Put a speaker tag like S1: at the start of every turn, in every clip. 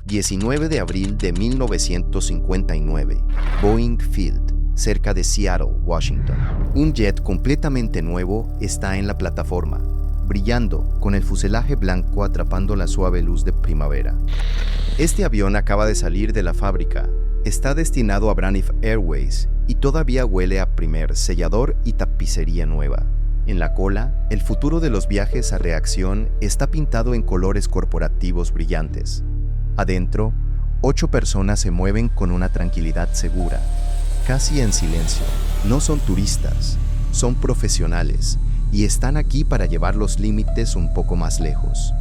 S1: 19 de abril de 1959, Boeing Field, cerca de Seattle, Washington. Un jet completamente nuevo está en la plataforma, brillando, con el fuselaje blanco atrapando la suave luz de primavera. Este avión acaba de salir de la fábrica, está destinado a Braniff Airways y todavía huele a primer sellador y tapicería nueva. En la cola, el futuro de los viajes a reacción está pintado en colores corporativos brillantes. Adentro, 8 personas se mueven con una tranquilidad segura, casi en silencio. No son turistas, son profesionales y están aquí para llevar los límites un poco más lejos.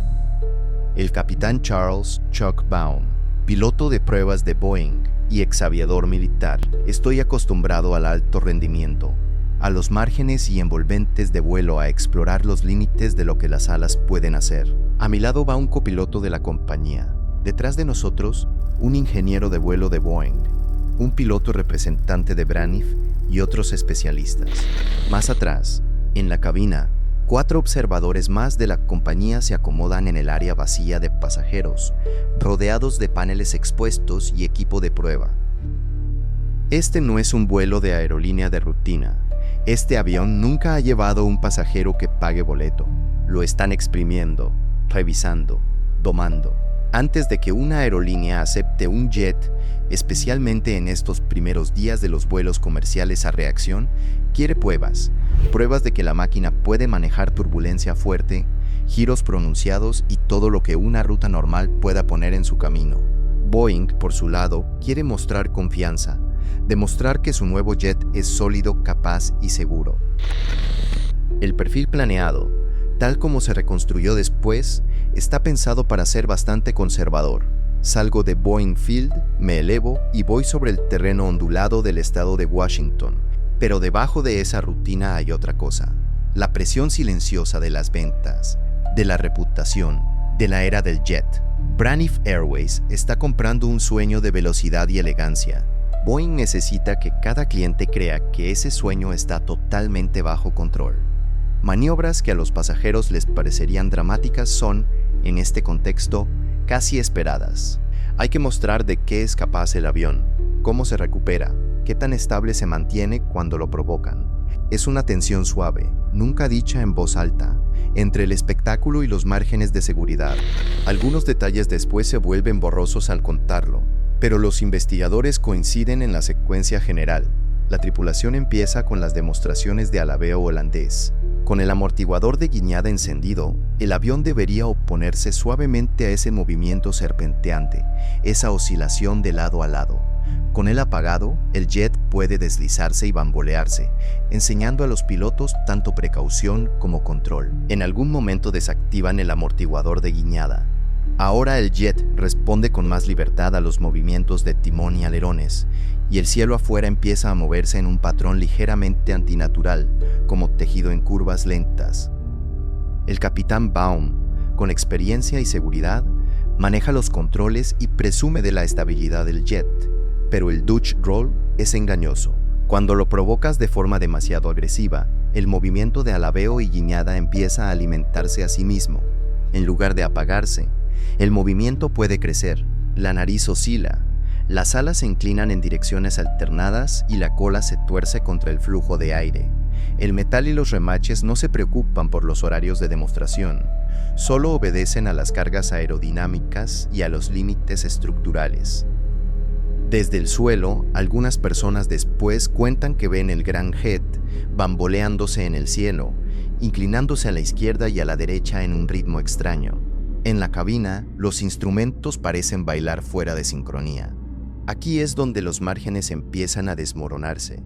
S1: El capitán Charles Chuck Baum, piloto de pruebas de Boeing y exaviador militar. Estoy acostumbrado al alto rendimiento, a los márgenes y envolventes de vuelo, a explorar los límites de lo que las alas pueden hacer. A mi lado va un copiloto de la compañía. Detrás de nosotros, un ingeniero de vuelo de Boeing, un piloto representante de Braniff y otros especialistas. Más atrás, en la cabina, 4 observadores más de la compañía se acomodan en el área vacía de pasajeros, rodeados de paneles expuestos y equipo de prueba. Este no es un vuelo de aerolínea de rutina. Este avión nunca ha llevado un pasajero que pague boleto. Lo están exprimiendo, revisando, domando. Antes de que una aerolínea acepte un jet, especialmente en estos primeros días de los vuelos comerciales a reacción, quiere pruebas de que la máquina puede manejar turbulencia fuerte, giros pronunciados y todo lo que una ruta normal pueda poner en su camino. Boeing, por su lado, quiere mostrar confianza, demostrar que su nuevo jet es sólido, capaz y seguro. El perfil planeado, tal como se reconstruyó después, está pensado para ser bastante conservador. Salgo de Boeing Field, me elevo y voy sobre el terreno ondulado del estado de Washington. Pero debajo de esa rutina hay otra cosa: la presión silenciosa de las ventas, de la reputación, de la era del jet. Braniff Airways está comprando un sueño de velocidad y elegancia. Boeing necesita que cada cliente crea que ese sueño está totalmente bajo control. Maniobras que a los pasajeros les parecerían dramáticas son, en este contexto, casi esperadas. Hay que mostrar de qué es capaz el avión, cómo se recupera, qué tan estable se mantiene cuando lo provocan. Es una tensión suave, nunca dicha en voz alta, entre el espectáculo y los márgenes de seguridad. Algunos detalles después se vuelven borrosos al contarlo, pero los investigadores coinciden en la secuencia general. La tripulación empieza con las demostraciones de alabeo holandés. Con el amortiguador de guiñada encendido, el avión debería oponerse suavemente a ese movimiento serpenteante, esa oscilación de lado a lado. Con él apagado, el jet puede deslizarse y bambolearse, enseñando a los pilotos tanto precaución como control. En algún momento desactivan el amortiguador de guiñada. Ahora el jet responde con más libertad a los movimientos de timón y alerones, y el cielo afuera empieza a moverse en un patrón ligeramente antinatural, como tejido en curvas lentas. El capitán Baum, con experiencia y seguridad, maneja los controles y presume de la estabilidad del jet, pero el Dutch Roll es engañoso. Cuando lo provocas de forma demasiado agresiva, el movimiento de alabeo y guiñada empieza a alimentarse a sí mismo. En lugar de apagarse, el movimiento puede crecer, la nariz oscila, las alas se inclinan en direcciones alternadas y la cola se tuerce contra el flujo de aire. El metal y los remaches no se preocupan por los horarios de demostración, solo obedecen a las cargas aerodinámicas y a los límites estructurales. Desde el suelo, algunas personas después cuentan que ven el gran jet bamboleándose en el cielo, inclinándose a la izquierda y a la derecha en un ritmo extraño. En la cabina, los instrumentos parecen bailar fuera de sincronía. Aquí es donde los márgenes empiezan a desmoronarse.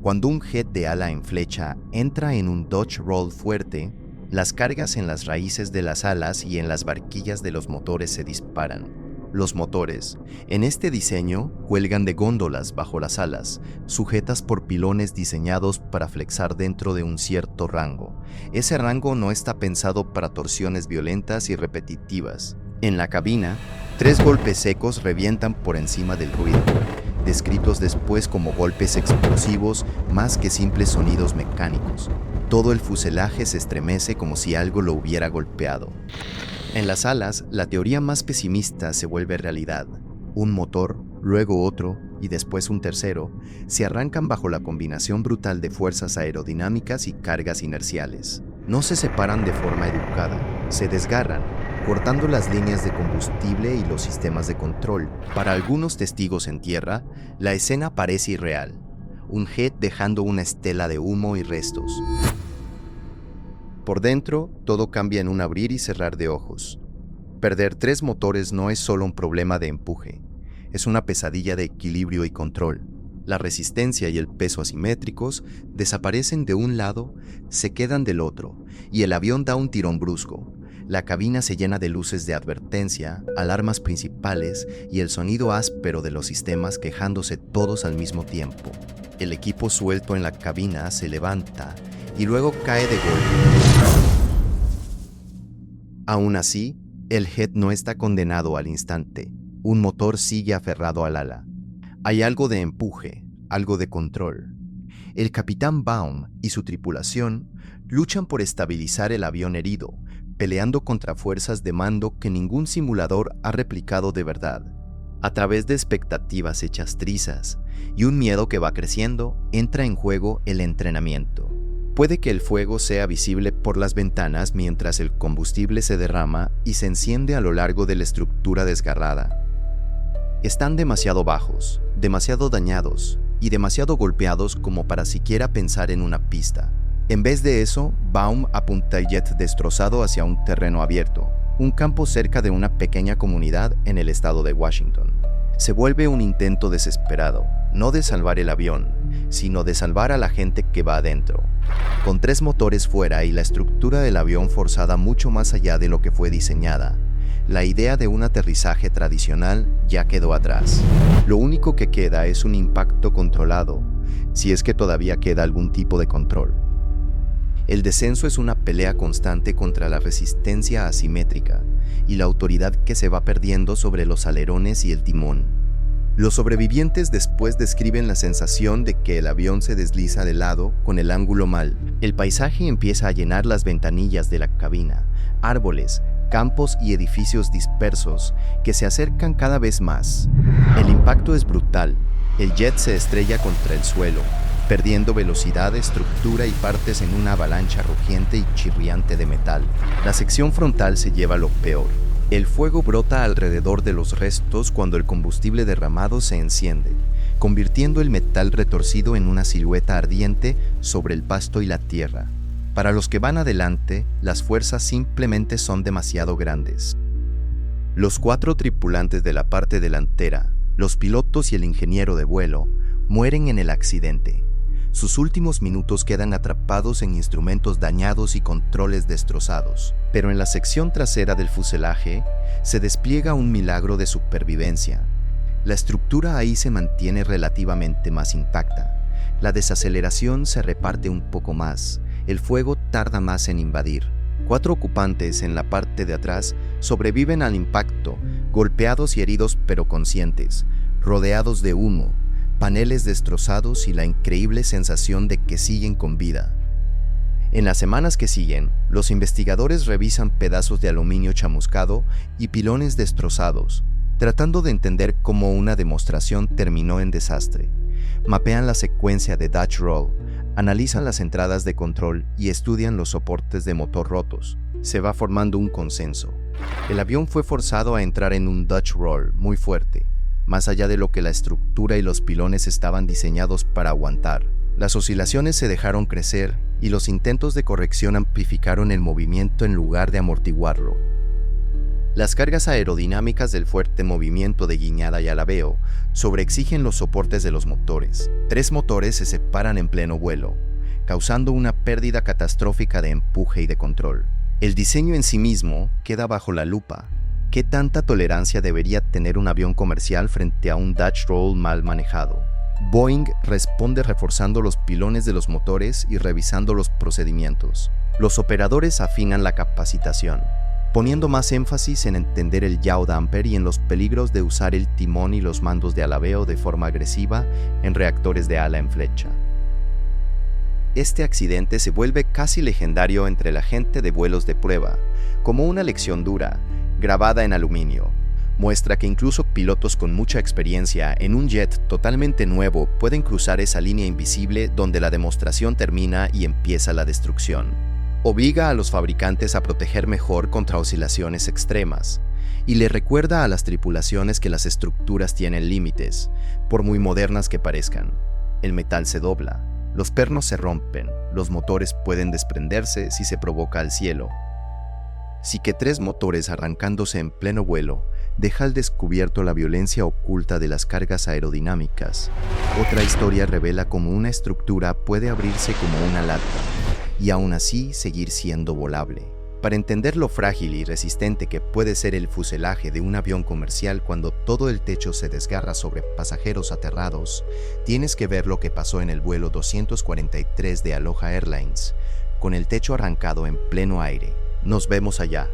S1: Cuando un jet de ala en flecha entra en un Dutch Roll fuerte, las cargas en las raíces de las alas y en las barquillas de los motores se disparan. Los motores, en este diseño, cuelgan de góndolas bajo las alas, sujetas por pilones diseñados para flexar dentro de un cierto rango. Ese rango no está pensado para torsiones violentas y repetitivas. En la cabina, 3 golpes secos revientan por encima del ruido, descritos después como golpes explosivos más que simples sonidos mecánicos. Todo el fuselaje se estremece como si algo lo hubiera golpeado. En las alas, la teoría más pesimista se vuelve realidad. Un motor, luego otro y después un tercero, se arrancan bajo la combinación brutal de fuerzas aerodinámicas y cargas inerciales. No se separan de forma educada, se desgarran, cortando las líneas de combustible y los sistemas de control. Para algunos testigos en tierra, la escena parece irreal. Un jet dejando una estela de humo y restos. Por dentro, todo cambia en un abrir y cerrar de ojos. Perder 3 motores no es solo un problema de empuje, es una pesadilla de equilibrio y control. La resistencia y el peso asimétricos desaparecen de un lado, se quedan del otro, y el avión da un tirón brusco. La cabina se llena de luces de advertencia, alarmas principales y el sonido áspero de los sistemas quejándose todos al mismo tiempo. El equipo suelto en la cabina se levanta y luego cae de golpe. Aún así, el jet no está condenado al instante. Un motor sigue aferrado al ala. Hay algo de empuje, algo de control. El capitán Baum y su tripulación luchan por estabilizar el avión herido, peleando contra fuerzas de mando que ningún simulador ha replicado de verdad. A través de expectativas hechas trizas y un miedo que va creciendo, entra en juego el entrenamiento. Puede que el fuego sea visible por las ventanas mientras el combustible se derrama y se enciende a lo largo de la estructura desgarrada. Están demasiado bajos, demasiado dañados y demasiado golpeados como para siquiera pensar en una pista. En vez de eso, Baum apunta el jet destrozado hacia un terreno abierto, un campo cerca de una pequeña comunidad en el estado de Washington. Se vuelve un intento desesperado, no de salvar el avión, sino de salvar a la gente que va adentro. Con 3 motores fuera y la estructura del avión forzada mucho más allá de lo que fue diseñada, la idea de un aterrizaje tradicional ya quedó atrás. Lo único que queda es un impacto controlado, si es que todavía queda algún tipo de control. El descenso es una pelea constante contra la resistencia asimétrica y la autoridad que se va perdiendo sobre los alerones y el timón. Los sobrevivientes después describen la sensación de que el avión se desliza de lado con el ángulo mal. El paisaje empieza a llenar las ventanillas de la cabina, árboles, campos y edificios dispersos que se acercan cada vez más. El impacto es brutal. El jet se estrella contra el suelo, perdiendo velocidad, estructura y partes en una avalancha rugiente y chirriante de metal. La sección frontal se lleva lo peor. El fuego brota alrededor de los restos cuando el combustible derramado se enciende, convirtiendo el metal retorcido en una silueta ardiente sobre el pasto y la tierra. Para los que van adelante, las fuerzas simplemente son demasiado grandes. Los 4 tripulantes de la parte delantera, los pilotos y el ingeniero de vuelo, mueren en el accidente. Sus últimos minutos quedan atrapados en instrumentos dañados y controles destrozados. Pero en la sección trasera del fuselaje se despliega un milagro de supervivencia. La estructura ahí se mantiene relativamente más intacta. La desaceleración se reparte un poco más. El fuego tarda más en invadir. 4 ocupantes en la parte de atrás sobreviven al impacto, golpeados y heridos pero conscientes, rodeados de humo, paneles destrozados y la increíble sensación de que siguen con vida. En las semanas que siguen, los investigadores revisan pedazos de aluminio chamuscado y pilones destrozados, tratando de entender cómo una demostración terminó en desastre. Mapean la secuencia de Dutch Roll, analizan las entradas de control y estudian los soportes de motor rotos. Se va formando un consenso. El avión fue forzado a entrar en un Dutch Roll muy fuerte, más allá de lo que la estructura y los pilones estaban diseñados para aguantar. Las oscilaciones se dejaron crecer y los intentos de corrección amplificaron el movimiento en lugar de amortiguarlo. Las cargas aerodinámicas del fuerte movimiento de guiñada y alabeo sobreexigen los soportes de los motores. 3 motores se separan en pleno vuelo, causando una pérdida catastrófica de empuje y de control. El diseño en sí mismo queda bajo la lupa. ¿Qué tanta tolerancia debería tener un avión comercial frente a un Dutch Roll mal manejado? Boeing responde reforzando los pilones de los motores y revisando los procedimientos. Los operadores afinan la capacitación, poniendo más énfasis en entender el yaw damper y en los peligros de usar el timón y los mandos de alabeo de forma agresiva en reactores de ala en flecha. Este accidente se vuelve casi legendario entre la gente de vuelos de prueba, como una lección dura, grabada en aluminio. Muestra que incluso pilotos con mucha experiencia en un jet totalmente nuevo pueden cruzar esa línea invisible donde la demostración termina y empieza la destrucción. Obliga a los fabricantes a proteger mejor contra oscilaciones extremas y le recuerda a las tripulaciones que las estructuras tienen límites, por muy modernas que parezcan. El metal se dobla, los pernos se rompen, los motores pueden desprenderse si se provoca al cielo. Sí que 3 motores arrancándose en pleno vuelo deja al descubierto la violencia oculta de las cargas aerodinámicas. Otra historia revela cómo una estructura puede abrirse como una lata y aún así seguir siendo volable. Para entender lo frágil y resistente que puede ser el fuselaje de un avión comercial cuando todo el techo se desgarra sobre pasajeros aterrados, tienes que ver lo que pasó en el vuelo 243 de Aloha Airlines, con el techo arrancado en pleno aire. Nos vemos allá.